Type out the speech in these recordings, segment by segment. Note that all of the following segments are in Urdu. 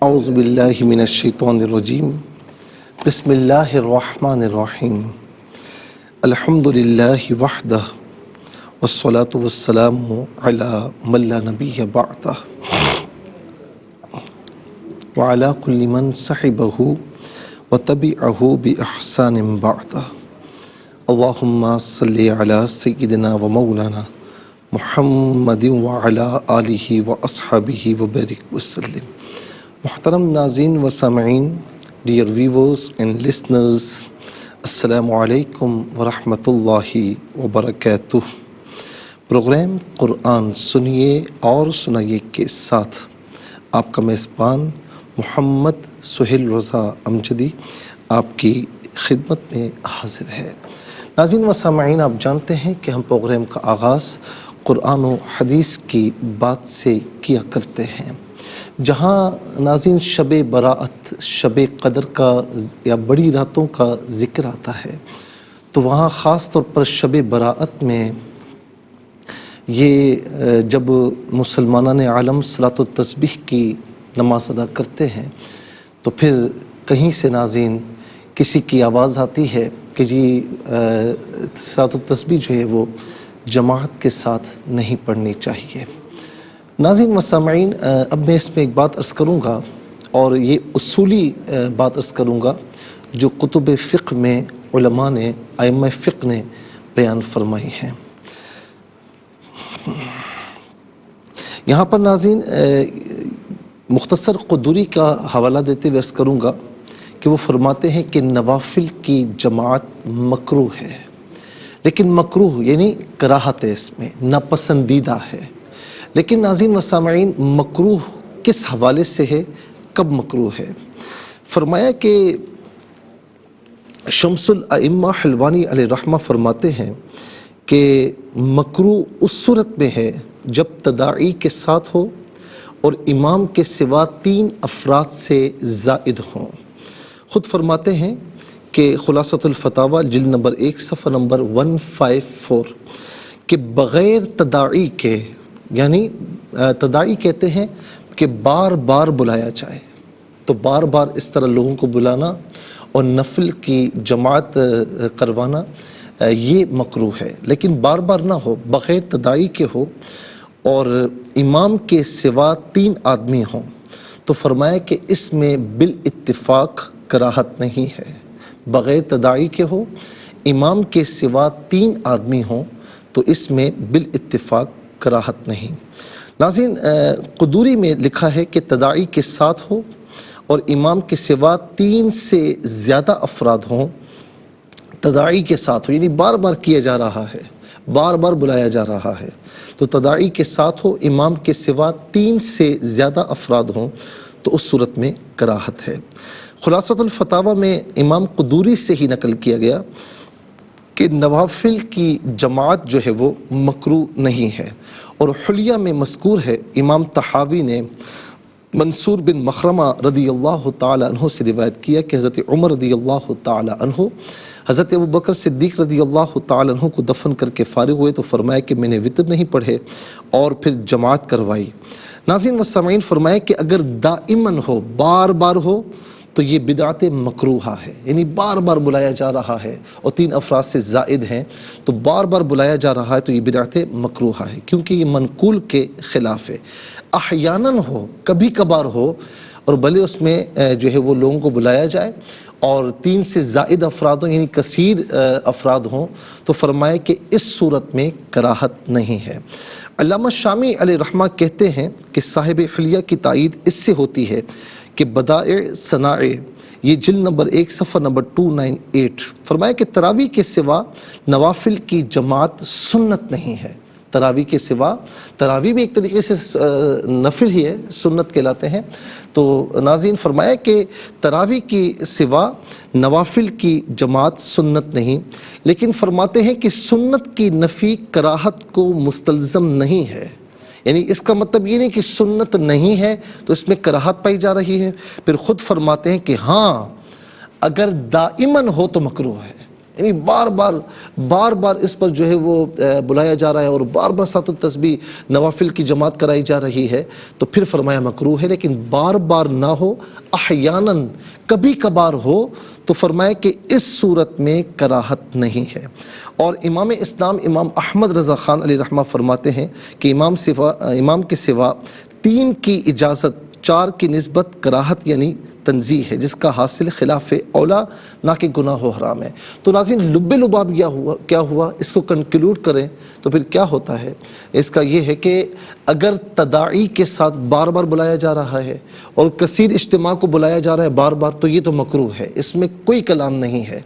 اعوذ باللہ من الشیطان الرجیم بسم اللہ الرحمن الرحیم الحمد للہ وحدہ والصلاة والسلام علی من لا نبی بعدہ وعلی کل من صحبہ وتبعہ بإحسان بعدہ اللہم صلی علی سیدنا و مولانا محمد وعلی آلہ واصحابہ وبارک وسلم۔ محترم ناظرین و سامعین، ڈیئر ویورز اینڈ لسنرز، السلام علیکم ورحمۃ اللہ وبرکاتہ۔ پروگرام قرآن سنیے اور سنائیے کے ساتھ آپ کا میزبان محمد سہیل رضا امجدی آپ کی خدمت میں حاضر ہے۔ ناظرین و سامعین، آپ جانتے ہیں کہ ہم پروگرام کا آغاز قرآن و حدیث کی بات سے کیا کرتے ہیں۔ جہاں ناظرین شب براءت، شب قدر کا یا بڑی راتوں کا ذکر آتا ہے، تو وہاں خاص طور پر شب براءت میں یہ جب مسلمانان عالم صلاۃ و تسبیح کی نماز ادا کرتے ہیں تو پھر کہیں سے ناظرین کسی کی آواز آتی ہے کہ جی صلاۃ و تسبیح جو ہے وہ جماعت کے ساتھ نہیں پڑھنی چاہیے۔ ناظرین و سامعین، اب میں اس میں ایک بات عرض کروں گا، اور یہ اصولی بات عرض کروں گا جو کتب فقہ میں علماء نے، ائمہ فقہ نے بیان فرمائی ہیں۔ یہاں پر ناظرین مختصر قدوری کا حوالہ دیتے ہوئے عرض کروں گا کہ وہ فرماتے ہیں کہ نوافل کی جماعت مکروہ ہے، لیکن مکروہ یعنی کراہت ہے، اس میں ناپسندیدہ ہے۔ لیکن ناظرین و سامعین، مکروہ کس حوالے سے ہے، کب مکروہ ہے؟ فرمایا کہ شمس الائمہ حلوانی علیہ رحمہ فرماتے ہیں کہ مکروہ اس صورت میں ہے جب تداعی کے ساتھ ہو اور امام کے سوا 3 افراد سے زائد ہوں۔ خود فرماتے ہیں کہ خلاصۃ الفتاویٰ جلد نمبر 1 صفحہ نمبر 154 کہ بغیر تداعی کے، یعنی تداعی کہتے ہیں کہ بار بار بلایا جائے، تو بار بار اس طرح لوگوں کو بلانا اور نفل کی جماعت کروانا یہ مکروہ ہے، لیکن بار بار نہ ہو، بغیر تداعی کے ہو اور امام کے سوا 3 آدمی ہوں، تو فرمایا کہ اس میں بالاتفاق کراہت نہیں ہے۔ بغیر تداعی کے ہو، امام کے سوا 3 آدمی ہوں تو اس میں بالاتفاق کراہت نہیں۔ ناظرین، قدوری میں لکھا ہے کہ تداعی کے ساتھ ہو اور امام کے سوا 3 سے زیادہ افراد ہوں، تداعی کے ساتھ ہو یعنی بار بار کیا جا رہا ہے، بار بار بلایا جا رہا ہے، تو تداعی کے ساتھ ہو، امام کے سوا 3 سے زیادہ افراد ہوں تو اس صورت میں کراہت ہے۔ خلاصۃ الفتاویٰ میں امام قدوری سے ہی نقل کیا گیا کہ نوافل کی جماعت جو ہے وہ مکروہ نہیں ہے، اور حلیہ میں مذکور ہے، امام طحاوی نے منصور بن مخرمہ رضی اللہ تعالی عنہ سے روایت کیا کہ حضرت عمر رضی اللہ تعالی عنہ حضرت ابوبکر صدیق رضی اللہ تعالی عنہ کو دفن کر کے فارغ ہوئے تو فرمایا کہ میں نے وتر نہیں پڑھے اور پھر جماعت کروائی۔ ناظرین و سامعین، فرمایا کہ اگر دائماً ہو، بار بار ہو، تو یہ بدعت مکروہہ ہے، یعنی بار بار بلایا جا رہا ہے اور 3 افراد سے زائد ہیں تو بار بار بلایا جا رہا ہے تو یہ بدعت مکروہہ ہے، کیونکہ یہ منقول کے خلاف ہے۔ احیاناً ہو، کبھی کبھار ہو، اور بھلے اس میں جو ہے وہ لوگوں کو بلایا جائے اور 3 سے زائد افراد ہوں یعنی کثیر افراد ہوں، تو فرمایا کہ اس صورت میں کراہت نہیں ہے۔ علامہ شامی علیہ رحمہ کہتے ہیں کہ صاحب حلیہ کی تائید اس سے ہوتی ہے کہ بدائع صنائع، یہ جلد نمبر 1 صفحہ نمبر 298، فرمایا کہ تراویح کے سوا نوافل کی جماعت سنت نہیں ہے۔ تراویح کے سوا، تراویح بھی ایک طریقے سے نفل ہی ہے، سنت کہلاتے ہیں، تو ناظرین فرمایا کہ تراویح کی سوا نوافل کی جماعت سنت نہیں، لیکن فرماتے ہیں کہ سنت کی نفی کراہت کو مستلزم نہیں ہے، یعنی اس کا مطلب یہ نہیں کہ سنت نہیں ہے تو اس میں کراہت پائی جا رہی ہے۔ پھر خود فرماتے ہیں کہ ہاں اگر دائماً ہو تو مکروہ ہے، یعنی بار بار اس پر جو ہے وہ بلایا جا رہا ہے اور بار بار سات التسبیح نوافل کی جماعت کرائی جا رہی ہے، تو پھر فرمایا مکروہ ہے، لیکن بار بار نہ ہو، احیاناً کبھی کبھار ہو، تو فرمایا کہ اس صورت میں کراہت نہیں ہے۔ اور امام اسلام امام احمد رضا خان علیہ رحمہ فرماتے ہیں کہ امام کے سوا 3 کی اجازت 4 کی نسبت کراہت یعنی تنزیہ ہے، جس کا حاصل خلاف اولا نہ کہ گناہ و حرام ہے۔ تو ناظرین لب لباب کیا ہوا، اس کو کنکلوڈ کریں تو پھر کیا ہوتا ہے؟ اس کا یہ ہے کہ اگر تداعی کے ساتھ بار بار بلایا جا رہا ہے اور کثیر اجتماع کو بلایا جا رہا ہے بار بار، تو یہ تو مکروہ ہے، اس میں کوئی کلام نہیں ہے۔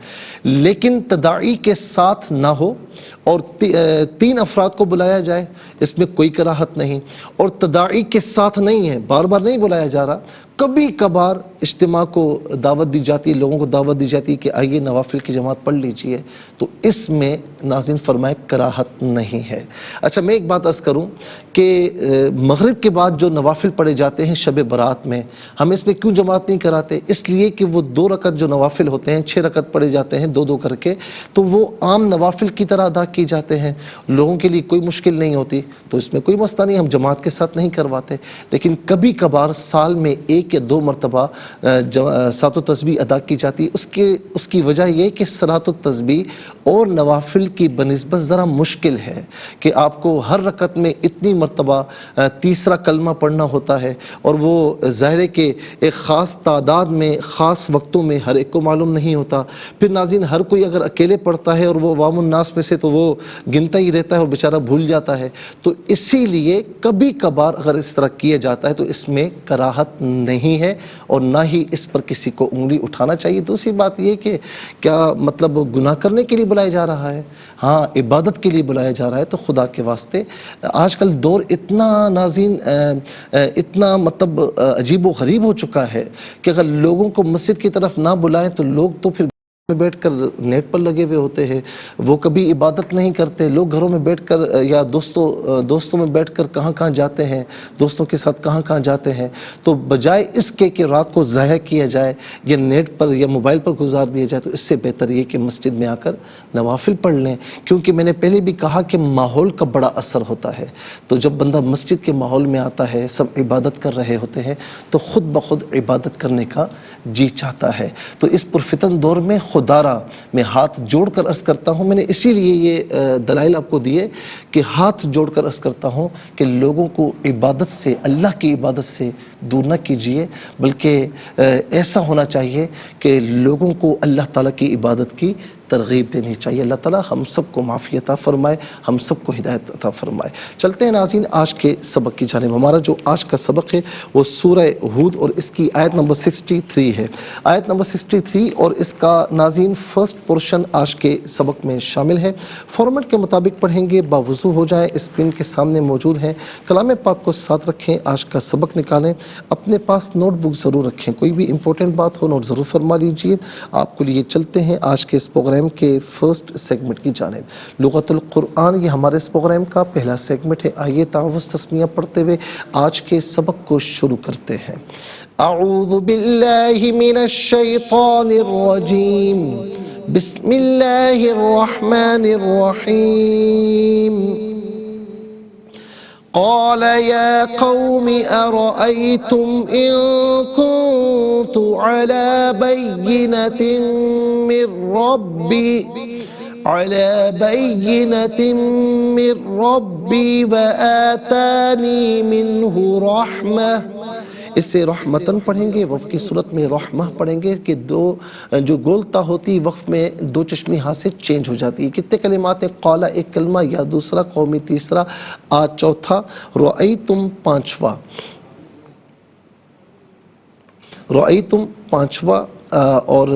لیکن تداعی کے ساتھ نہ ہو اور 3 افراد کو بلایا جائے، اس میں کوئی کراہت نہیں، اور تداعی کے ساتھ نہیں ہے، بار بار نہیں بلایا جا رہا، کبھی کبھار اجتماع کو دعوت دی جاتی ہے، لوگوں کو دعوت دی جاتی ہے کہ آئیے نوافل کی جماعت پڑھ لیجئے، تو اس میں ناظرین فرمائے کراہت نہیں ہے۔ اچھا میں ایک بات عرض کروں کہ مغرب کے بعد جو نوافل پڑھے جاتے ہیں شب برات میں، ہم اس میں کیوں جماعت نہیں کراتے؟ اس لیے کہ وہ 2 رکعت جو نوافل ہوتے ہیں، 6 رکعت پڑھے جاتے ہیں 2 کر کے، تو وہ عام نوافل کی طرح ادا کی جاتے ہیں، لوگوں کے لیے کوئی مشکل نہیں ہوتی، تو اس میں کوئی مسئلہ نہیں، ہم جماعت کے ساتھ نہیں کرواتے۔ لیکن کبھی کبھار سال میں 1 یا 2 مرتبہ صلاۃ التسبیح ادا کی جاتی ہے۔ اس کی وجہ یہ کہ صلاۃ التسبیح اور نوافل کی بنسبت ذرا مشکل ہے کہ آپ کو ہر رکعت میں اتنی مرتبہ تیسرا کلمہ پڑھنا ہوتا ہے، اور وہ ظاہر ہے کہ ایک خاص تعداد میں خاص وقتوں میں ہر ایک کو معلوم نہیں ہوتا۔ پھر ناظرین ہر کوئی اگر اکیلے پڑھتا ہے اور وہ عوام الناس میں سے، تو وہ گنتا ہی رہتا ہے اور بیچارہ بھول جاتا ہے، تو اسی لیے کبھی کبھار اگر اس طرح کیا جاتا ہے تو اس میں کراہت نہیں ہے، اور نہ ہی اس پر کسی کو انگلی اٹھانا چاہیے۔ دوسری بات یہ کہ کیا مطلب گناہ کرنے کے لیے بلایا جا رہا ہے؟ ہاں عبادت کے لیے بلایا جا رہا ہے، تو خدا کے واسطے آج کل دور اتنا ناظرین اتنا مطلب عجیب و غریب ہو چکا ہے کہ اگر لوگوں کو مسجد کی طرف نہ بلائیں تو لوگ تو پھر میں بیٹھ کر نیٹ پر لگے ہوئے ہوتے ہیں، وہ کبھی عبادت نہیں کرتے، لوگ گھروں میں بیٹھ کر یا دوستوں میں بیٹھ کر کہاں جاتے ہیں، دوستوں کے ساتھ کہاں جاتے ہیں۔ تو بجائے اس کے کہ رات کو ضائع کیا جائے یا نیٹ پر یا موبائل پر گزار دیا جائے، تو اس سے بہتر یہ کہ مسجد میں آ کر نوافل پڑھ لیں، کیونکہ میں نے پہلے بھی کہا کہ ماحول کا بڑا اثر ہوتا ہے۔ تو جب بندہ مسجد کے ماحول میں آتا ہے، سب عبادت کر رہے ہوتے ہیں، تو خود بخود عبادت کرنے کا جی چاہتا ہے۔ تو اس پرفتن دور میں خدارا میں ہاتھ جوڑ کر عرض کرتا ہوں، میں نے اسی لیے یہ دلائل آپ کو دیے کہ ہاتھ جوڑ کر عرض کرتا ہوں کہ لوگوں کو عبادت سے، اللہ کی عبادت سے دور نہ کیجیے، بلکہ ایسا ہونا چاہیے کہ لوگوں کو اللہ تعالیٰ کی عبادت کی ترغیب دینی چاہیے۔ اللہ تعالیٰ ہم سب کو معافی عطا فرمائے، ہم سب کو ہدایت عطا فرمائے۔ چلتے ہیں ناظرین آج کے سبق کی جانب۔ ہمارا جو آج کا سبق ہے وہ سورہ ہود اور اس کی آیت نمبر 63 ہے، آیت نمبر 63، اور اس کا ناظرین فرسٹ پورشن آج کے سبق میں شامل ہے۔ فارمیٹ کے مطابق پڑھیں گے، باوضو ہو جائیں، اسکرین کے سامنے موجود ہیں، کلام پاک کو ساتھ رکھیں، آج کا سبق نکالیں، اپنے پاس نوٹ بک ضرور رکھیں، کوئی بھی امپورٹنٹ بات ہو نوٹ ضرور فرما لیجیے۔ آپ کو لیے چلتے ہیں آج کے اس پروگرام کے فرسٹ سیگمنٹ کی جانب۔ لغت القرآن یہ ہمارے اس پروگرام کا پہلا سیگمنٹ ہے۔ آئیے تعوذ تسمیہ پڑھتے ہوئے آج کے سبق کو شروع کرتے ہیں۔ اعوذ باللہ من الشیطان الرجیم، بسم اللہ الرحمن الرحیم۔ قال يا قوم أرأيتم إن كنت على بينة من ربي وآتاني منه رحمة، اس سے رحمتن پڑھیں گے، وقف کی صورت میں رحمہ پڑھیں گے کہ جو گولتا ہوتی وقف میں 2 چشمی ہاتھ سے چینج ہو جاتی ہے۔ کتنے کلمات ہیں؟ قالا ایک کلمہ، یا دوسرا، قومی تیسرا، آج چوتھا، رأیتم پانچواں، رأیتم پانچواں، اور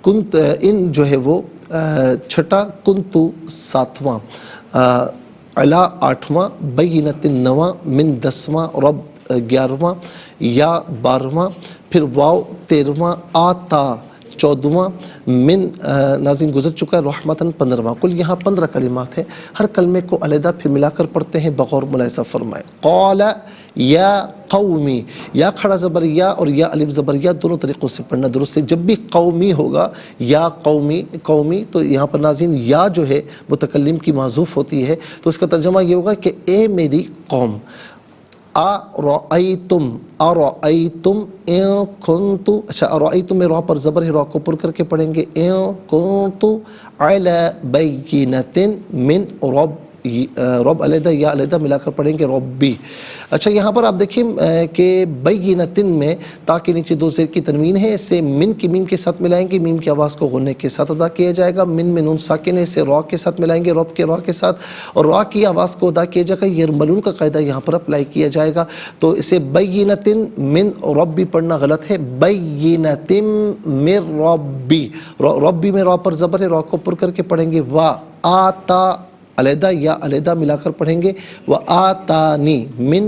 کنت ان جو ہے وہ چھٹا، کنتو ساتواں، علا 8واں، بینت 9واں، من 10واں، رب 11واں، یا 12واں، پھر واو 13واں، آتا 14واں، من ناظرین گزر چکا ہے، رحمتاً 15واں، کل یہاں 15 کلمات ہیں، ہر کلمے کو علیحدہ پھر ملا کر پڑھتے ہیں، بغور ملاحظہ فرمائے۔ قال یا قومی، یا کھڑا زبر یا اور یا الف زبر یا دونوں طریقوں سے پڑھنا درست ہے۔ جب بھی قومی ہوگا یا قومی قومی تو یہاں پر ناظرین یا جو ہے متکلم کی محذوف ہوتی ہے، تو اس کا ترجمہ یہ ہوگا کہ اے میری قوم۔ ارأیتم، ارأیتم ان کنت، اچھا ارأیتم میں را پر زبر ہے، را کو پر کر کے پڑھیں گے، ان کنت علی بینۃ من رب علیحدہ یا علیحدہ ملا کر پڑھیں گے ربی۔ اچھا یہاں پر آپ دیکھیں کہ بینۃ میں تا کے نیچے دو زیر کی تنوین ہے، اسے من کی میم کے ساتھ ملائیں گے، میم کی آواز کو غنّے کے ساتھ ادا کیا جائے گا، من میں نون ساکن ہے، اسے را کے ساتھ ملائیں گے، رب کے را کے ساتھ، اور را کی آواز کو ادا کیا جائے گا، یرملون کا قاعدہ یہاں پر اپلائی کیا جائے گا، تو اسے بینۃ من ربی پڑھنا غلط ہے، بینۃ من ربی، ربی میں را پر زبر ہے، را کو پر کر کے پڑھیں گے، وا آتا علیحدہ یا علیحدہ ملا کر پڑھیں گے، وآتانی منہ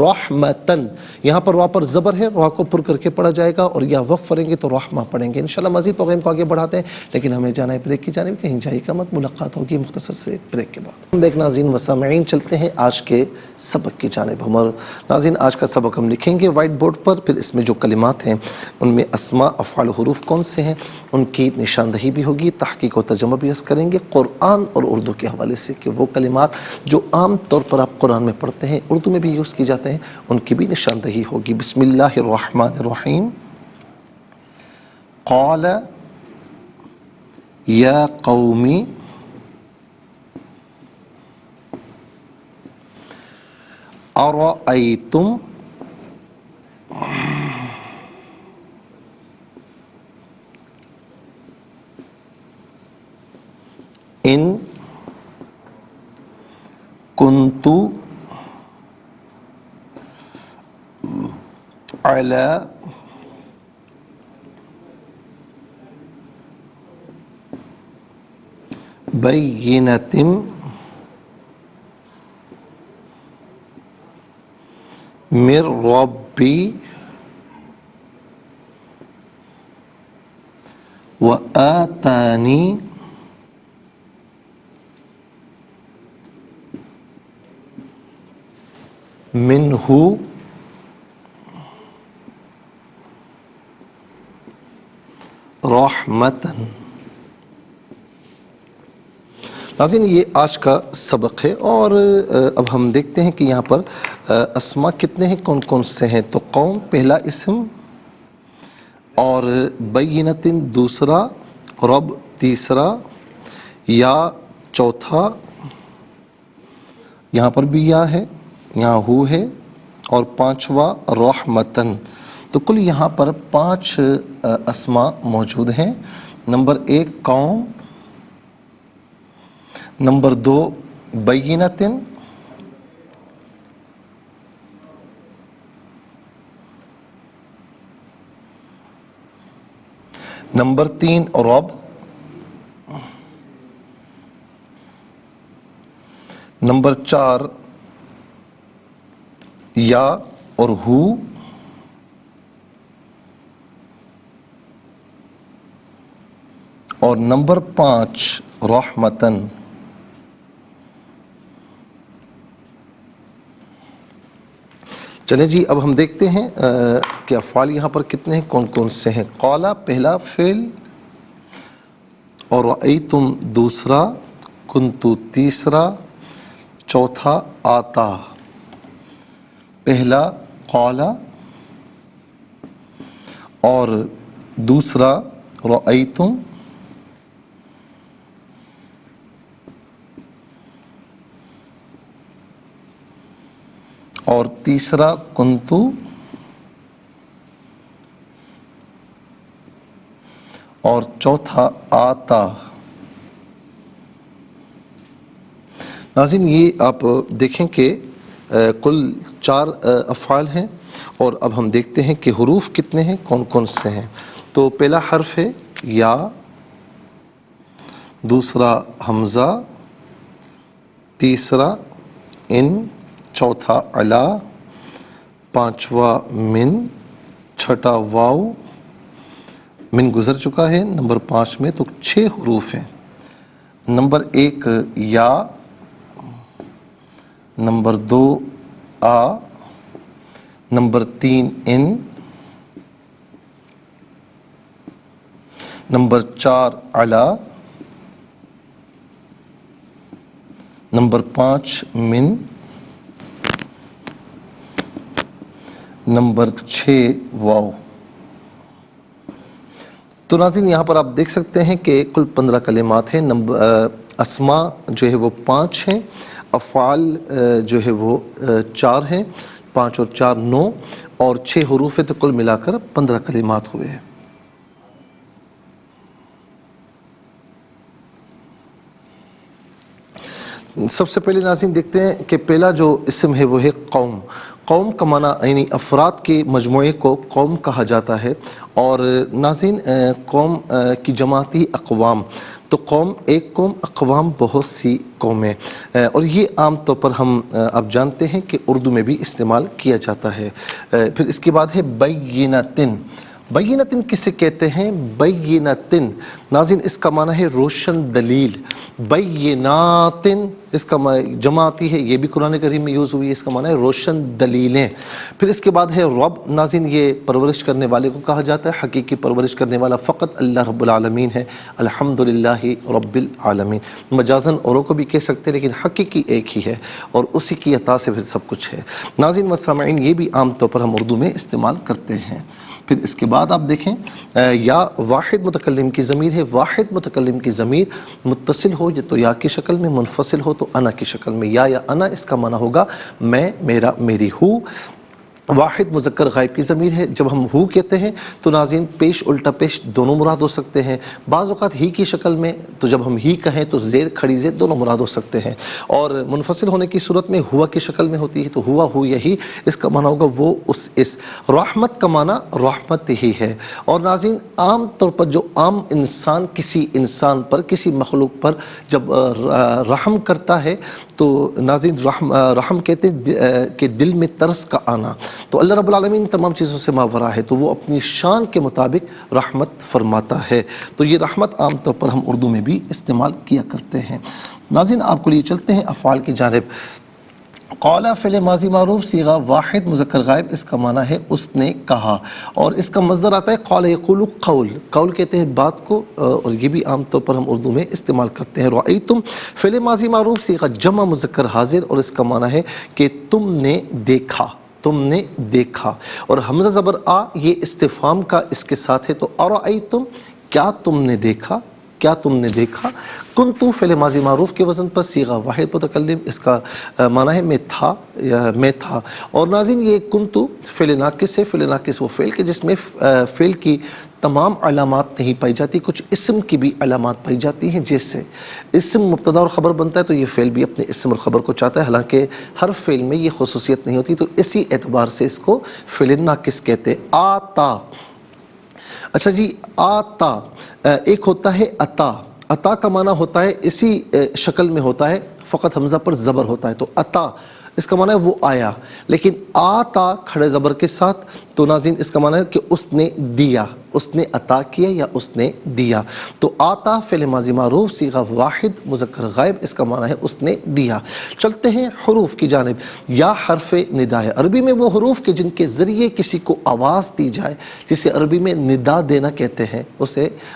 رحمتن، یہاں پر را پر زبر ہے، را کو پر کر کے پڑھا جائے گا، اور یہاں وقف کریں گے تو رحمہ پڑھیں گے۔ انشاءاللہ مزید پروگرام کو آگے بڑھاتے ہیں، لیکن ہمیں جانا ہے بریک کی جانب، کہیں جائے گا مت، ملاقات ہوگی مختصر سے بریک کے بعد۔ ہم ایک ناظرین و سامعین چلتے ہیں آج کے سبق کی جانب۔ ہمارے ناظرین آج کا سبق ہم لکھیں گے وائٹ بورڈ پر، پھر اس میں جو کلمات ہیں ان میں اسماء، افعال، حروف کون سے ہیں ان کی نشاندہی بھی ہوگی، تحقیق و ترجمہ بھی اس کریں گے قرآن اور اردو کے حوالے سے، کہ وہ کلمات جو عام طور پر آپ قرآن میں پڑھتے ہیں اردو میں بھی یوز کی جاتے ہیں ان کی بھی نشاندہی ہوگی۔ بسم اللہ الرحمن الرحیم۔ قال یا قومی ارأیتم ان کنت علی بینۃ من ربی وآتانی منہ رحمتن۔ ناظرین یہ آج کا سبق ہے، اور اب ہم دیکھتے ہیں کہ یہاں پر اسماء کتنے ہیں، کون کون سے ہیں۔ تو قوم پہلا اسم، اور بینۃ دوسرا، رب تیسرا، یا چوتھا، یہاں پر بھی یا ہے، یہاں ہو ہے، اور پانچواں رحمتن۔ تو کل یہاں پر 5 اسماء موجود ہیں۔ نمبر 1 قوم، نمبر 2 بینۃ، نمبر 3 رب، نمبر 4 یا اور ہو، اور نمبر 5 رحمتن۔ چلیں جی اب ہم دیکھتے ہیں کہ افعال یہاں پر کتنے ہیں، کون کون سے ہیں۔ قالا پہلا فعل، اور رأیتم دوسرا، کنتو تیسرا، چوتھا آتا۔ پہلا قالا، اور دوسرا رأیتم، اور تیسرا کنتو، اور چوتھا آتا۔ ناظرین یہ آپ دیکھیں کہ کل 4 افعال ہیں، اور اب ہم دیکھتے ہیں کہ حروف کتنے ہیں، کون کون سے ہیں۔ تو پہلا حرف ہے یا، دوسرا حمزہ، تیسرا ان، چوتھا علا، پانچواں من، چھٹا واو، من گزر چکا ہے. نمبر 5 میں تو 6 حروف ہیں. نمبر 1 یا، نمبر 2 آ، نمبر 3 ان، نمبر 4 علا، نمبر 5 من، نمبر 6 واو. تو ناظرین یہاں پر آپ دیکھ سکتے ہیں کہ کل 15 کلمات ہیں. اسماء جو ہے وہ 5 ہیں، افعال جو ہے وہ 4 ہیں، 5 اور 4 9، اور 6 حروف ہیں، تو کل ملا کر 15 کلمات ہوئے ہیں. سب سے پہلے ناظرین دیکھتے ہیں کہ پہلا جو اسم ہے وہ ہے قوم. قوم کا معنی یعنی افراد کے مجموعے کو قوم کہا جاتا ہے. اور ناظرین قوم کی جماعتی اقوام، تو قوم ایک قوم، اقوام بہت سی قومیں، اور یہ عام طور پر ہم اب جانتے ہیں کہ اردو میں بھی استعمال کیا جاتا ہے. پھر اس کے بعد ہے بینتن. بینتن کسے کہتے ہیں؟ بینتن ناظرین اس کا معنی ہے روشن دلیل. بیناتن اس کا جمع آتی ہے، یہ بھی قرآن کریم میں یوز ہوئی ہے، اس کا معنی ہے روشن دلیلیں. پھر اس کے بعد ہے رب. ناظرین یہ پرورش کرنے والے کو کہا جاتا ہے. حقیقی پرورش کرنے والا فقط اللہ رب العالمین ہے. الحمدللہ رب العالمین. مجازن اوروں کو بھی کہہ سکتے ہیں، لیکن حقیقی ایک ہی ہے، اور اسی کی عطا سے پھر سب کچھ ہے. ناظرین و سامعین یہ بھی عام طور پر ہم اردو میں استعمال کرتے ہیں. پھر اس کے بعد آپ دیکھیں یا واحد متکلم کی ضمیر ہے. واحد متکلم کی ضمیر متصل ہو تو یا کی شکل میں، منفصل ہو تو انا کی شکل میں. یا انا اس کا معنی ہوگا میں، میرا، میری ہوں. واحد مذکر غائب کی ضمیر ہے. جب ہم ہو کہتے ہیں تو ناظرین پیش الٹا پیش دونوں مراد ہو سکتے ہیں. بعض اوقات ہی کی شکل میں، تو جب ہم ہی کہیں تو زیر کھڑی زیر دونوں مراد ہو سکتے ہیں. اور منفصل ہونے کی صورت میں ہوا کی شکل میں ہوتی ہے تو ہوا ہو یہی اس کا معنی ہوگا وہ اس. رحمت کا معنی رحمت ہی ہے. اور ناظرین عام طور پر جو عام انسان کسی انسان پر، کسی مخلوق پر جب رحم کرتا ہے تو ناظرین رحم کہتے ہیں کہ دل میں ترس کا آنا. تو اللہ رب العالمین تمام چیزوں سے ماورا ہے، تو وہ اپنی شان کے مطابق رحمت فرماتا ہے. تو یہ رحمت عام طور پر ہم اردو میں بھی استعمال کیا کرتے ہیں. ناظرین آپ کو لیے چلتے ہیں افعال کی جانب. قال فعل ماضی معروف صیغہ واحد مذکر غائب، اس کا معنی ہے اس نے کہا، اور اس کا مصدر آتا ہے قال یقول قول. قول کہتے ہیں بات کو، اور یہ بھی عام طور پر ہم اردو میں استعمال کرتے ہیں. رأیتم فعل ماضی معروف صیغہ جمع مذکر حاضر، اور اس کا معنی ہے کہ تم نے دیکھا، تم نے دیکھا. اور حمزہ زبر آ یہ استفہام کا اس کے ساتھ ہے. تو ارأیتم کیا تم نے دیکھا، کیا تم نے دیکھا. کنتو فعل ماضی معروف کے وزن پر صیغہ واحد متکلم، اس کا معنی ہے میں تھا، میں تھا. اور ناظرین یہ کنتو فعل ناقص ہے. فعل ناقص وہ فعل کہ جس میں فعل کی تمام علامات نہیں پائی جاتی، کچھ اسم کی بھی علامات پائی جاتی ہیں. جیسے اسم مبتدا اور خبر بنتا ہے تو یہ فعل بھی اپنے اسم اور خبر کو چاہتا ہے، حالانکہ ہر فعل میں یہ خصوصیت نہیں ہوتی. تو اسی اعتبار سے اس کو فعل ناقص کہتے ہیں. آتا. اچھا جی، آتا ایک ہوتا ہے عطا. عطا کا معنی ہوتا ہے اسی شکل میں ہوتا ہے، فقط حمزہ پر زبر ہوتا ہے. تو عطا اس کا معنی ہے وہ آیا. لیکن آتا کھڑے زبر کے ساتھ تو ناظرین اس کا معنی ہے کہ اس نے دیا، اس نے عطا کیا یا اس نے دیا. تو آتا فعل ماضی معروف صیغہ واحد مذکر غائب، اس کا معنی ہے اس نے دیا. چلتے ہیں حروف کی جانب. یا حرف ندا ہے. عربی میں وہ حروف کے جن کے ذریعے کسی کو آواز دی جائے، جسے عربی میں ندا دینا کہتے ہیں،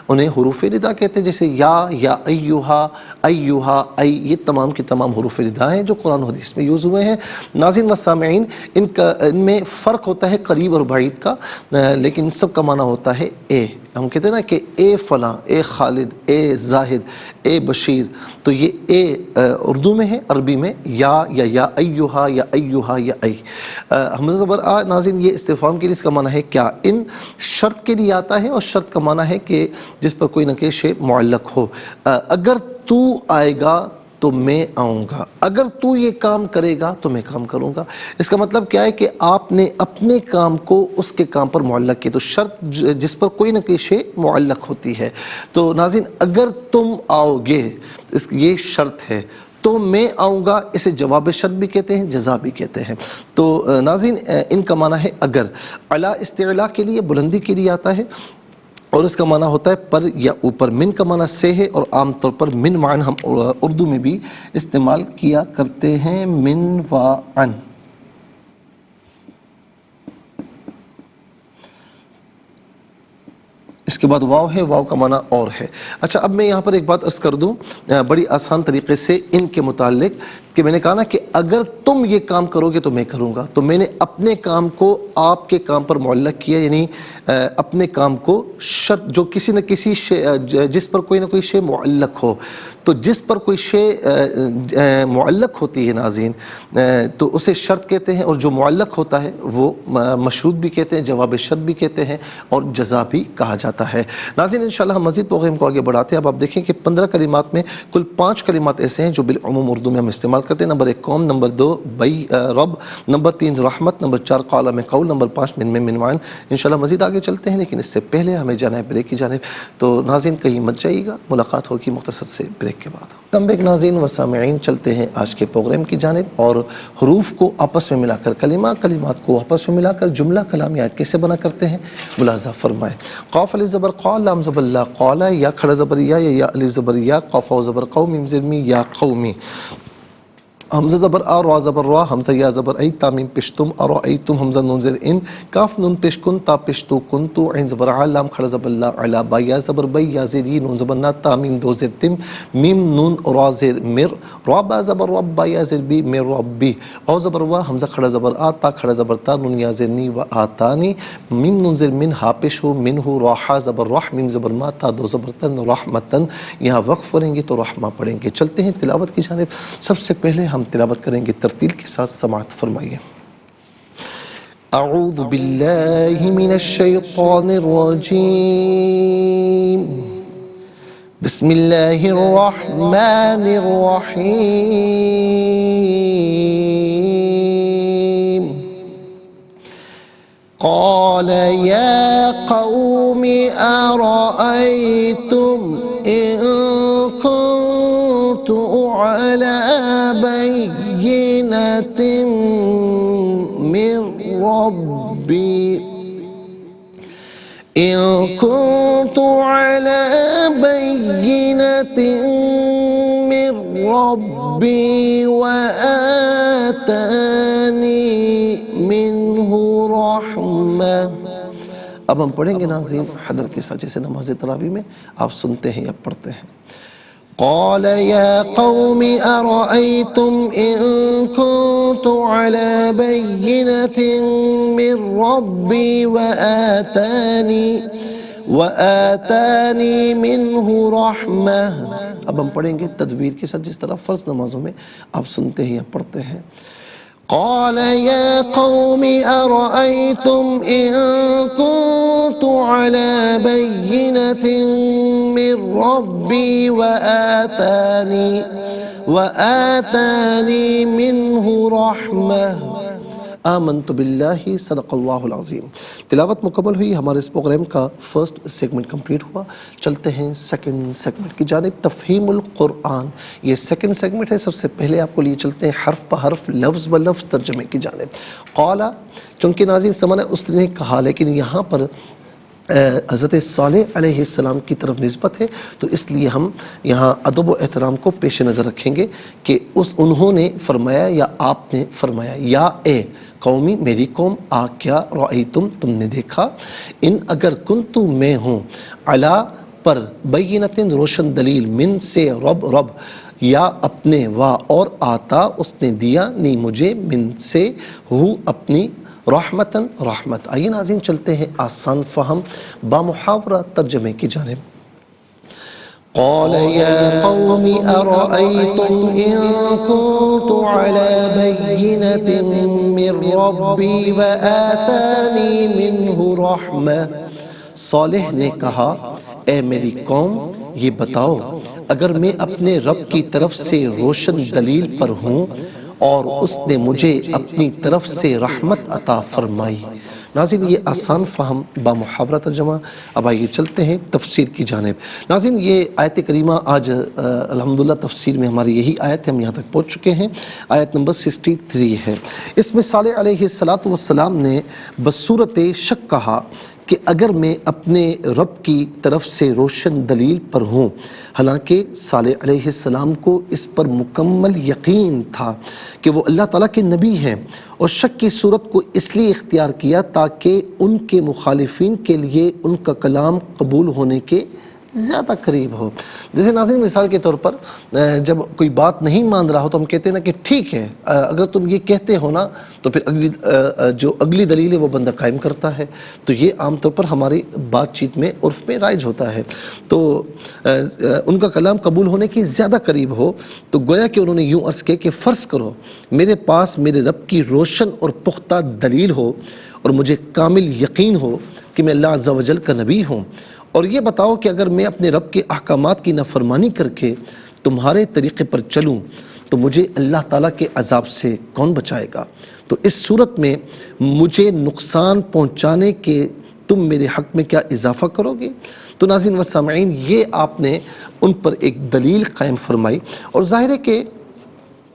انہیں حروف ندا کہتے ہیں. جیسے یا ایہا، ایہا، ای، یہ تمام کے تمام حروف ندا ہیں جو قرآن و حدیث میں یوز ہوئے ہیں. ناظرین و سامعین ان میں فرق ہوتا ہے قریب اور بعید کا، لیکن سب کا معنی ہوتا ہے اے. ہم کہتے ہیں نا کہ اے فلاں، اے خالد، اے زاہد، اے بشیر. تو یہ اے اردو میں ہے، عربی میں یا ایہا یا ایہا یا ای. حمزہ زبر آ ناظرین یہ استفہام کے لیے، اس کا معنی ہے کیا. ان شرط کے لیے آتا ہے، اور شرط کا معنی ہے کہ جس پر کوئی نہ کہ شے معلق ہو. اگر تو آئے گا تو میں آؤں گا، اگر تو یہ کام کرے گا تو میں کام کروں گا. اس کا مطلب کیا ہے کہ آپ نے اپنے کام کو اس کے کام پر معلق کیا. تو شرط جس پر کوئی نہ کوئی شے معلق ہوتی ہے. تو ناظرین اگر تم آؤ گے یہ شرط ہے، تو میں آؤں گا اسے جواب شرط بھی کہتے ہیں، جزا بھی کہتے ہیں. تو ناظرین ان کا معنی ہے اگر. علا استعلا کے لیے، بلندی کے لیے آتا ہے. اور اس کا معنی ہوتا ہے پر یا اوپر. من کا معنی سے ہے اور عام طور پر من وعن ہم اردو میں بھی استعمال کیا کرتے ہیں. من وعن. اس کے بعد واو ہے, واو کا معنی اور ہے. اچھا, اب میں یہاں پر ایک بات عرض کر دوں بڑی آسان طریقے سے ان کے متعلق, کہ میں نے کہا نا کہ اگر تم یہ کام کرو گے تو میں کروں گا, تو میں نے اپنے کام کو آپ کے کام پر معلق کیا, یعنی اپنے کام کو شرط جو کسی نہ کسی شے, جس پر کوئی نہ کوئی شے معلق ہو, تو جس پر کوئی شے معلق ہوتی ہے ناظرین تو اسے شرط کہتے ہیں, اور جو معلق ہوتا ہے وہ مشروط بھی کہتے ہیں, جواب شرط بھی کہتے ہیں, اور جزا بھی کہا جاتا ہے. ناظرین انشاءاللہ ہم مزید پروگرام کو آگے بڑھاتے ہیں. اب آپ دیکھیں کہ 15 کلمات میں کل 5 کلمات ایسے ہیں جو بالعموم اردو میں ہم استعمال کرتے ہیں. نمبر 1 قوم, نمبر 2 رب, نمبر 3 رحمت, نمبر 4 قال میں قول, نمبر 5 من وعن. انشاءاللہ مزید آگے چلتے ہیں, لیکن اس سے پہلے ہمیں جانا ہے بریک کی جانب. تو ناظرین کہیں مت جائیے گا, ملاقات ہوگی مختصر سے بریک کے بعد. کم بیک ناظرین و سامعین, چلتے ہیں آج کے پروگرام کی جانب, اور حروف کو آپس میں ملا کر کلمات کو آپس میں ملا کر جملہ کلامیات کیسے بنا کرتے ہیں ملاحظہ فرمائیں. قاف علی زبر قال, لام زبر لا قال, یا کھڑا زبر یا علی زبر یا, قاف و زبر قوم, میم زیر می یا قومی, حمزہ زبر آ, را زبر را, حمزہ یا زبر ای, تامیم پشتم, ارائیتم, حمزہ نون زیر ان, کاف نون پیش کن, تا پشتو کنتو, عین زبر ع, لام کھڑا زبر لا, علا با, یا زبر بی, یا زیر ی, نون زبر نا, تامیم دو زیر تم, میم نون را زیر مر, را با زبر رب, با یا زیر بی, مر ربی, او زبر وا, حمزہ کھڑا زبر آ, تا کھڑا زبر تا, نون یا زیر نی, و آتانی, میم نون زیر من, ہا پیش ہو, من ہو, راحا زبر رح, میم زبر ما, تا دو زبر تن, رحمتن. یہاں وقف پڑھیں گے تو رحمہ پڑھیں گے. چلتے ہیں تلاوت کی جانب. سب سے پہلے ہم تلاوت کریں گے ترتیل کے ساتھ, سماعت فرمائیے. اعوذ باللہ من الشیطان الرجیم, بسم اللہ الرحمن الرحیم. قال یا قوم ارأیتم ان كنت على بينة من ربي إن كنت على بينة من ربي وآتاني منه رحمة. اب ہم پڑھیں گے ناظرین حضر کے ساتھ, جیسے نماز تراویح میں آپ سنتے ہیں یا پڑھتے ہیں. قال يا قوم أرأيتم إن كنت على بينة من ربي وآتاني منه رحمة. اب ہم پڑھیں گے تدویر کے ساتھ, جس طرح فرض نمازوں میں آپ سنتے ہیں یا پڑھتے ہیں. قال يا قوم أرأيتم إن كنت على بينة من ربي وآتاني منه رحمة آمنت باللہ صدق اللہ العظیم. تلاوت مکمل ہوئی, ہمارے اس پروگرام کا فرسٹ سیگمنٹ کمپلیٹ ہوا. چلتے ہیں سیکنڈ سیگمنٹ کی جانب, تفہیم القرآن. یہ سیکنڈ سیگمنٹ ہے. سب سے پہلے آپ کو لیے چلتے ہیں حرف پہ حرف, لفظ ب لفظ ترجمے کی جانب. قال, چونکہ ناظرین سمانا اس نے کہا, لیکن یہاں پر حضرت صالح علیہ السلام کی طرف نسبت ہے, تو اس لیے ہم یہاں ادب و احترام کو پیش نظر رکھیں گے کہ انہوں نے فرمایا یا آپ نے فرمایا. یا اے قومی, میری قوم, آ کیا, رأیتم, تم نے دیکھا, ان اگر کنتو, میں ہوں, علا پر, بینتن, روشن دلیل, من سے, رب, یا اپنے, وا اور, آتا, اس نے دیا, نی مجھے, من سے, ہو اپنی, رحمتن, رحمت. آئیے ناظرین چلتے ہیں آسان فہم بامحاورہ ترجمے کی جانب. قال يا قوم أرأيتم إن كنت على بينة من ربي وآتاني منه رحمة. صالح نے کہا, اے میری قوم, یہ بتاؤ اگر میں اپنے رب کی طرف سے روشن دلیل پر ہوں اور اس نے مجھے اپنی طرف سے رحمت عطا فرمائی. ناظرین یہ آسان فہم بامحاورہ ترجمہ. اب آئیے چلتے ہیں تفسیر کی جانب. ناظرین یہ آیت کریمہ آج الحمدللہ تفسیر میں ہماری یہی آیت ہے, ہم یہاں تک پہنچ چکے ہیں. آیت نمبر 63 ہے. اس میں صالح علیہ السلام نے بصورت شک کہا کہ اگر میں اپنے رب کی طرف سے روشن دلیل پر ہوں، حالانکہ صالح علیہ السلام کو اس پر مکمل یقین تھا کہ وہ اللہ تعالیٰ کے نبی ہیں، اور شک کی صورت کو اس لیے اختیار کیا تاکہ ان کے مخالفین کے لیے ان کا کلام قبول ہونے کے زیادہ قریب ہو۔ جیسے ناظرین مثال کے طور پر جب کوئی بات نہیں مان رہا ہو تو ہم کہتے ہیں نا کہ ٹھیک ہے، اگر تم یہ کہتے ہو نا تو پھر جو اگلی دلیل ہے وہ بندہ قائم کرتا ہے، تو یہ عام طور پر ہماری بات چیت میں عرف میں رائج ہوتا ہے۔ تو ان کا کلام قبول ہونے کی زیادہ قریب ہو، تو گویا کہ انہوں نے یوں عرض کیا کہ فرض کرو میرے پاس میرے رب کی روشن اور پختہ دلیل ہو اور مجھے کامل یقین ہو کہ میں اللہ عز و جل کا نبی ہوں، اور یہ بتاؤ کہ اگر میں اپنے رب کے احکامات کی نافرمانی کر کے تمہارے طریقے پر چلوں تو مجھے اللہ تعالیٰ کے عذاب سے کون بچائے گا؟ تو اس صورت میں مجھے نقصان پہنچانے کے تم میرے حق میں کیا اضافہ کرو گے؟ تو ناظرین و سامعین، یہ آپ نے ان پر ایک دلیل قائم فرمائی، اور ظاہر ہے کہ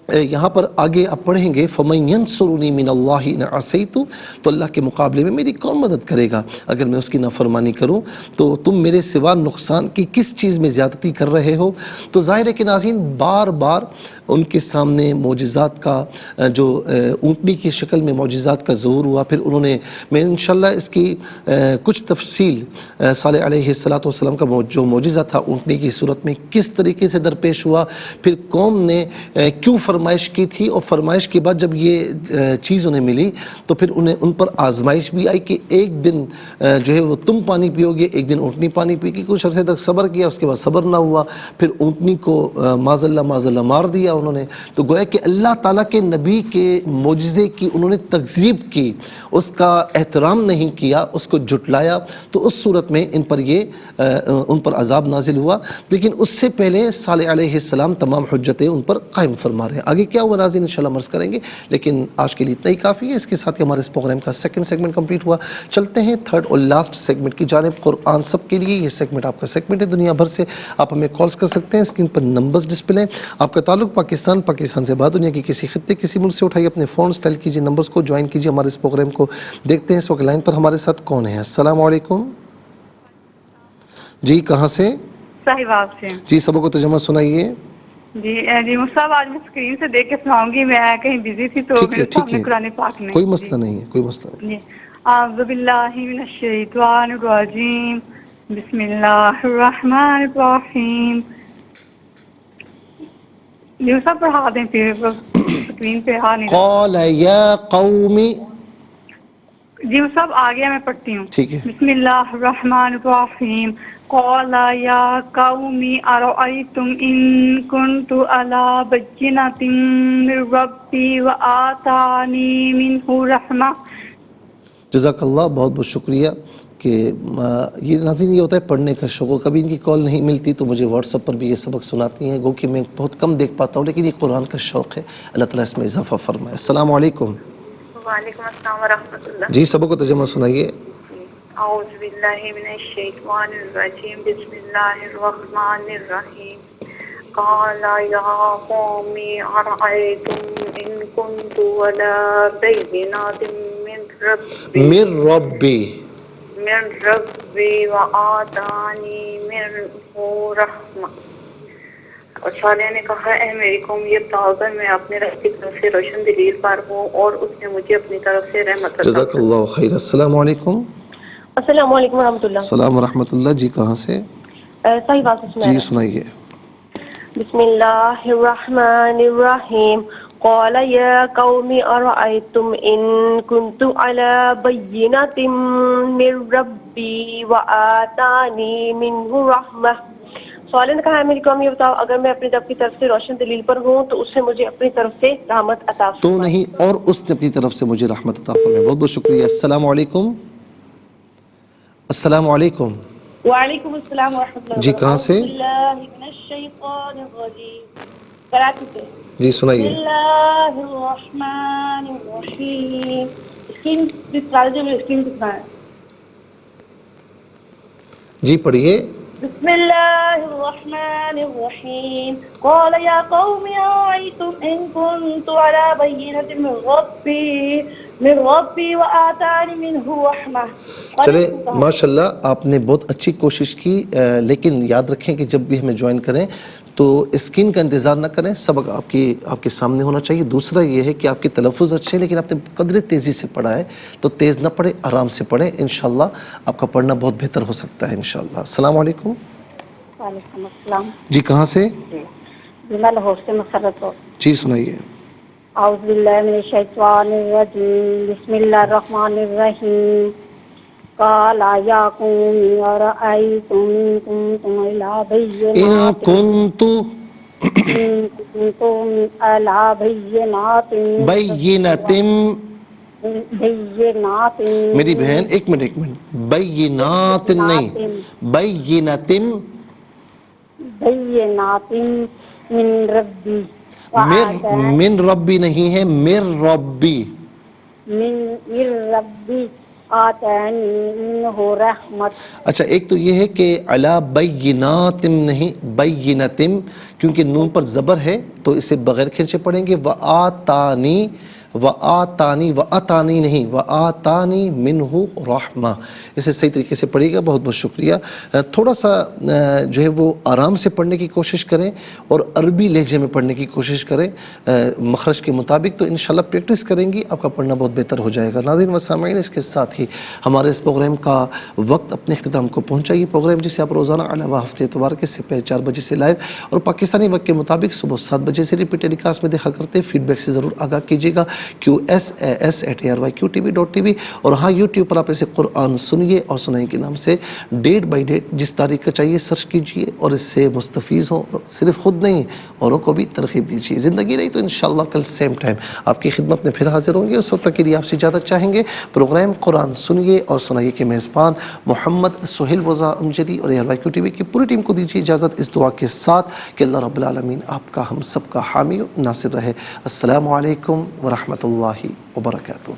یہاں پر آگے آپ پڑھیں گے فَمَنْ يَنْصُرُنِي مِنَ اللَّهِ إِنْ عَصَيْتُ، تو اللہ کے مقابلے میں میری کون مدد کرے گا اگر میں اس کی نافرمانی کروں؟ تو تم میرے سوا نقصان کی کس چیز میں زیادتی کر رہے ہو؟ تو ظاہر ہے کہ ناظرین بار بار ان کے سامنے معجزات کا جو اونٹنی کی شکل میں معجزات کا ظہور ہوا، پھر انہوں نے، میں انشاءاللہ اس کی کچھ تفصیل صالح علیہ السلام کا جو معجزہ تھا اونٹنی کی صورت میں کس طریقے سے درپیش ہوا، پھر قوم نے کیوں فرمائش کی تھی، اور فرمائش کے بعد جب یہ چیز انہیں ملی تو پھر انہیں ان پر آزمائش بھی آئی کہ ایک دن جو ہے وہ تم پانی پیو گے، ایک دن اونٹنی پانی پی گی۔ کچھ عرصے تک صبر کیا، اس کے بعد صبر نہ ہوا، پھر اونٹنی کو معاذ اللہ مار دیا انہوں نے۔ تو گویا کہ اللہ تعالیٰ کے نبی کے معجزے کی انہوں نے تکذیب کی، اس کا احترام نہیں کیا، اس کو جھٹلایا، تو اس صورت میں ان پر عذاب نازل ہوا۔ لیکن اس سے پہلے صالح علیہ السلام تمام حجتیں ان پر قائم فرما رہے ہیں۔ آگے کیا ہوا ناظرین انشاءاللہ مرض کریں گے، لیکن آج کے لیے اتنا ہی کافی ہے۔ اس کے ساتھ ہی ہمارے اس پروگرام کا سیکنڈ سیگمنٹ کمپلیٹ ہوا۔ چلتے ہیں تھرڈ اور لاسٹ سیگمنٹ کی جانب، قرآن سب کے لیے۔ یہ سیگمنٹ آپ کا سیگمنٹ ہے، دنیا بھر سے آپ ہمیں کالز کر سکتے ہیں، اسکرین پر نمبرز ڈسپلے ہیں۔ آپ کا تعلق پاکستان سے بعد دنیا کی کسی خطے کسی ملک سے اٹھائیے، اپنے فون ڈائل کیجیے، نمبرز کو جوائن کیجیے، ہمارے اس پروگرام کو دیکھتے ہیں۔ اس وقت لائن پر ہمارے ساتھ کون ہے؟ السلام علیکم جی، کہاں سے؟ صاحباب سے جی، سبوں کو ترجمہ سنائیے۔ جی صاحب آج میں اسکرین سے دیکھ کے سناؤں گی، میں کہیں بزی تھی تو میرے سامنے قرآن پاک میں کوئی مسئلہ نہیں ہے، کوئی مسئلہ نہیں۔ اعوذ باللہ من الشیطان الرجیم، بسم اللہ الرحمن الرحیم۔ یہ سب پڑھا دیں پھر اسکرین پہ آ نہیں رہا۔ قال یا قوم، جی صاحب آ گیا، میں پڑھتی ہوں۔ ٹھیک ہے۔ بسم اللہ الرحمن الرحیم، قال یا قوم ارأیتم ان کنت علی بینۃ من ربی وآتانی منہ رحمہ۔ جزاک اللہ، بہت بہت شکریہ۔ کہ یہ ناظرین یہ ہوتا ہے پڑھنے کا شوق، کبھی ان کی کال نہیں ملتی تو مجھے واٹس ایپ پر بھی یہ سبق سناتی ہیں، گو کہ میں بہت کم دیکھ پاتا ہوں، لیکن یہ قرآن کا شوق ہے، اللہ تعالیٰ اس میں اضافہ فرمائے۔ السلام علیکم۔ وعلیکم السلام ورحمۃ اللہ۔ جی، سبق کو ترجمہ سنائیے۔ اعوذ باللہ من الشیطان الرجیم، بسم اللہ الرحمن الرحیم۔ قال یا قوم ارأیتم ان کنت علی بینۃ من ربی وآتانی منہ رحمہ۔ اور صالح نے کہا اے میری قوم، یہ بتاؤ اگر میں اپنے رب کی طرف سے روشن دلیل پر ہوں اور اس نے مجھے اپنی طرف سے رحمت عطا۔ جزاک اللہ خیر۔ السلام علیکم۔ السلام علیکم ورحمۃ اللہ۔ السلام ورحمۃ اللہ۔ جی، کہاں سے؟ صحیح بات سے جی سنائیے۔ بسم اللہ الرحمن الرحیم، قال یا قوم ارأیتم ان کنت علی بینۃ من ربی وآتانی منہ رحمہ۔ صالح نے کہا ہے میری قوم، یہ بتاؤ اگر میں اپنی رب کی طرف سے روشن دلیل پر ہوں تو اس سے مجھے اپنی طرف سے رحمت عطا فرمائے۔ تو نہیں، اور اس نے اپنی طرف سے مجھے رحمت عطا فرمائے۔ بہت بہت شکریہ۔ السلام علیکم۔ السلام علیکم۔ وعلیکم السلام ورحمۃ اللہ۔ جی، کہاں سے؟ کراچی سے۔ جی سنائیے۔ بسم اللہ الرحمن الرحیم۔ اسکرین جی پڑھیے۔ بسم اللہ الرحمن الرحیم، قال یا قوم ارأیتم ان کنت علی بینۃ من ربی من ربي وآتاني منه رحمة. چلے ماشاءاللہ آپ نے بہت اچھی کوشش کی، لیکن یاد رکھیں کہ جب بھی ہمیں جوائن کریں تو اسکرین کا انتظار نہ کریں، سبق آپ کے سامنے ہونا چاہیے۔ دوسرا یہ ہے کہ آپ کے تلفظ اچھے ہیں لیکن آپ نے قدر تیزی سے پڑھا ہے، تو تیز نہ پڑھیں، آرام سے پڑھیں، انشاءاللہ آپ کا پڑھنا بہت بہتر ہو سکتا ہے انشاءاللہ۔ السلام علیکم۔ وعلیکم السلام جی کہاں سے؟ جی میں لاہور سے مسرت ہوں۔ جی سنائیے۔ اعوذ باللہ من الشیطان الرجیم، بسم اللہ الرحمن الرحیم۔ قال یا قوم ارأیتم ان کنتم علی بینات میری بہن ایک منٹ، بینات نہیں، بینات من ربی، من ربی نہیں ہے، من ربی، من ربی آتانی منہ رحمت۔ اچھا ایک تو یہ ہے کہ علی بینات نہیں، بینات، کیونکہ نون پر زبر ہے تو اسے بغیر کھینچے پڑھیں گے۔ وآتانی، وآتانی، وآتانی نہیں، وآتانی منہ رحمہ، اسے صحیح طریقے سے پڑھیے گا۔ بہت بہت شکریہ۔ تھوڑا سا جو ہے وہ آرام سے پڑھنے کی کوشش کریں اور عربی لہجے میں پڑھنے کی کوشش کریں مخرج کے مطابق، تو انشاءاللہ پریکٹس کریں گی آپ کا پڑھنا بہت بہتر ہو جائے گا۔ ناظرین و سامعین، اس کے ساتھ ہی ہمارے اس پروگرام کا وقت اپنے اختتام کو پہنچا۔ یہ پروگرام جسے آپ روزانہ علاوہ ہفتے اتوار کے سے پہلے 4 بجے سے لائیو اور پاکستانی وقت کے مطابق صبح 7 بجے سے ریپیٹ ٹیلی کاسٹ میں دیکھا کرتے ہیں۔ فیڈ بیک سے ضرور آگاہ کیجیے گا QSAS@ARYQTV.tv، اور ہاں یوٹیوب پر آپ اسے قرآن سنیے اور سنائیں کے نام سے ڈیٹ بائی ڈیٹ جس تاریخ کا چاہیے سرچ کیجیے اور اس سے مستفیض ہوں، صرف خود نہیں اوروں کو بھی ترغیب دیجیے۔ زندگی رہی تو انشاءاللہ کل سیم ٹائم آپ کی خدمت میں پھر حاضر ہوں گے۔ اس وقت کے لیے آپ سے اجازت چاہیں گے۔ پروگرام قرآن سنیے اور سنائیے کے میزبان محمد سہیل رضا امجدی اور ARYQTV کی پوری ٹیم کو دیجیے اجازت اس دعا کے ساتھ کہ اللہ رب العالمین آپ کا ہم سب کا حامی و ناصر رہے۔ السلام علیکم ورحمۃ اللہ وبرکاتہ۔